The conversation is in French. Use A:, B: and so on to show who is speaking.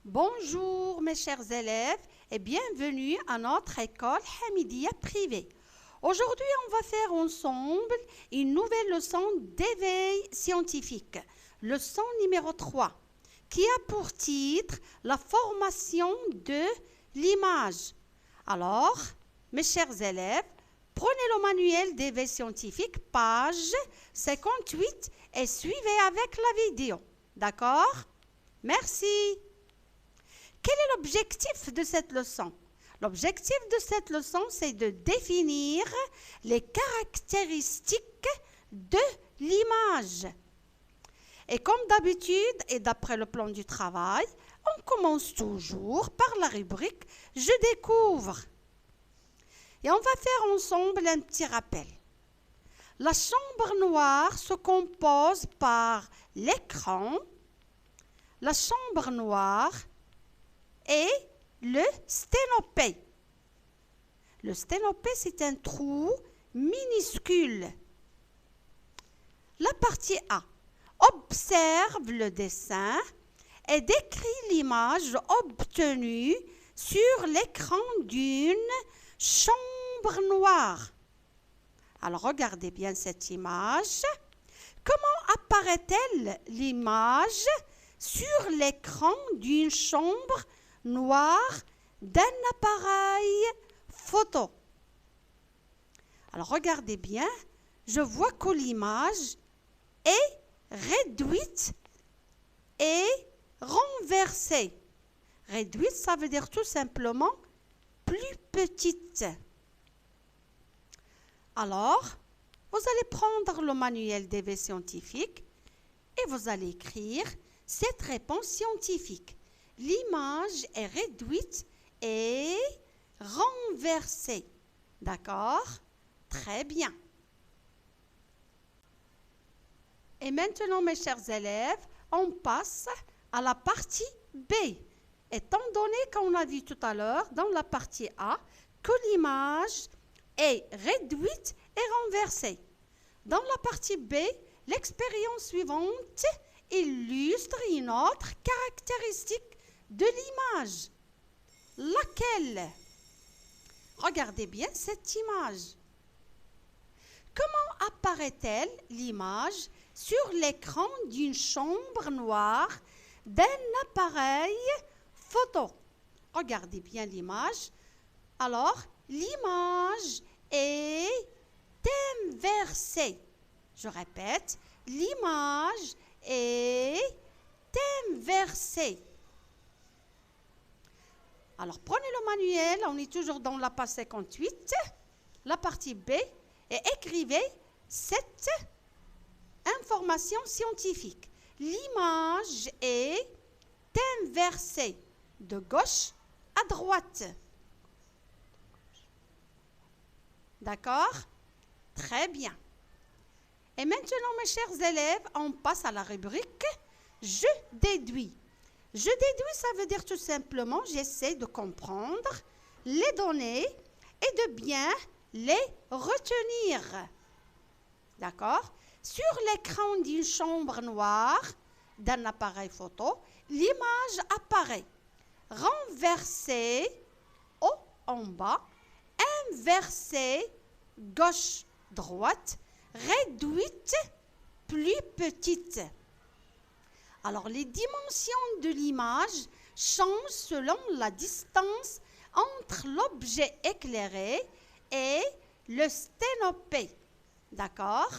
A: Bonjour mes chers élèves et bienvenue à notre école Hamidia privée. Aujourd'hui, on va faire ensemble une nouvelle leçon d'éveil scientifique, leçon numéro 3, qui a pour titre la formation de l'image. Alors, mes chers élèves, prenez le manuel d'éveil scientifique, page 58 et suivez avec la vidéo. D'accord? Merci. Quel est l'objectif de cette leçon? L'objectif de cette leçon, c'est de définir les caractéristiques de l'image. Et comme d'habitude et d'après le plan du travail, on commence toujours par la rubrique « Je découvre ». Et on va faire ensemble un petit rappel. La chambre noire se compose par l'écran, la chambre noire et le sténopé. Le sténopé, c'est un trou minuscule. La partie A observe le dessin et décrit l'image obtenue sur l'écran d'une chambre noire. Alors, regardez bien cette image. Comment apparaît-elle l'image sur l'écran d'une chambre noire d'un appareil photo? Alors, regardez bien. Je vois que l'image est réduite et renversée. Réduite, ça veut dire tout simplement plus petite. Alors, vous allez prendre le manuel d'éveil scientifique et vous allez écrire cette réponse scientifique. L'image est réduite et renversée. D'accord? Très bien. Et maintenant, mes chers élèves, on passe à la partie B. Étant donné qu'on a vu tout à l'heure dans la partie A que l'image est réduite et renversée. Dans la partie B, l'expérience suivante illustre une autre caractéristique de l'image. Laquelle? Regardez bien cette image. Comment apparaît-elle l'image sur l'écran d'une chambre noire d'un appareil photo? Regardez bien l'image. Alors, l'image est inversée. Je répète, l'image est inversée. Alors, prenez le manuel, on est toujours dans la page 58, la partie B, et écrivez cette information scientifique. L'image est inversée de gauche à droite. D'accord? Très bien. Et maintenant, mes chers élèves, on passe à la rubrique « Je déduis ». Je déduis, ça veut dire tout simplement, j'essaie de comprendre les données et de bien les retenir. D'accord? Sur l'écran d'une chambre noire d'un appareil photo, l'image apparaît renversée haut en bas, inversée gauche-droite, réduite plus petite. Alors, les dimensions de l'image changent selon la distance entre l'objet éclairé et le sténopé. D'accord?